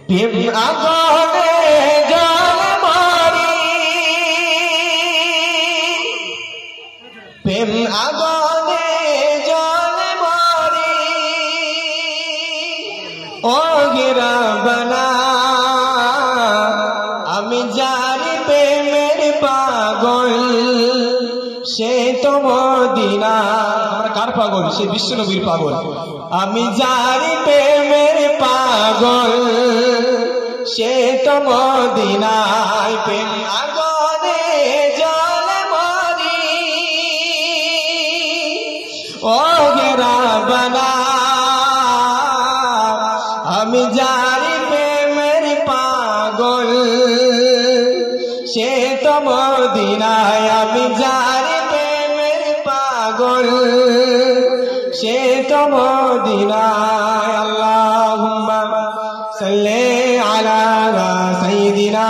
প্রেম আগুনে জ্বলে মরি, প্রেম আগুনে জ্বলে মরি, ও গিরাবানা আমি যারি প্রেমের পাগল সে তো মদিনা। আমরা কার পাগল? সে বিশ্বনবীর পাগল। আমি যারি প্রেমের পাগল সে তো মদিনায়। প্রেম আগুনে জ্বলে মরি, ও গিরাবানা আমি যারি প্রেমের পাগল সে তো মদিনায়। আমি যারি প্রেমের পাগল সে তো মদিনায়। আল্লাহুম্মা সাল্লি আলা সাইয়্যিদিনা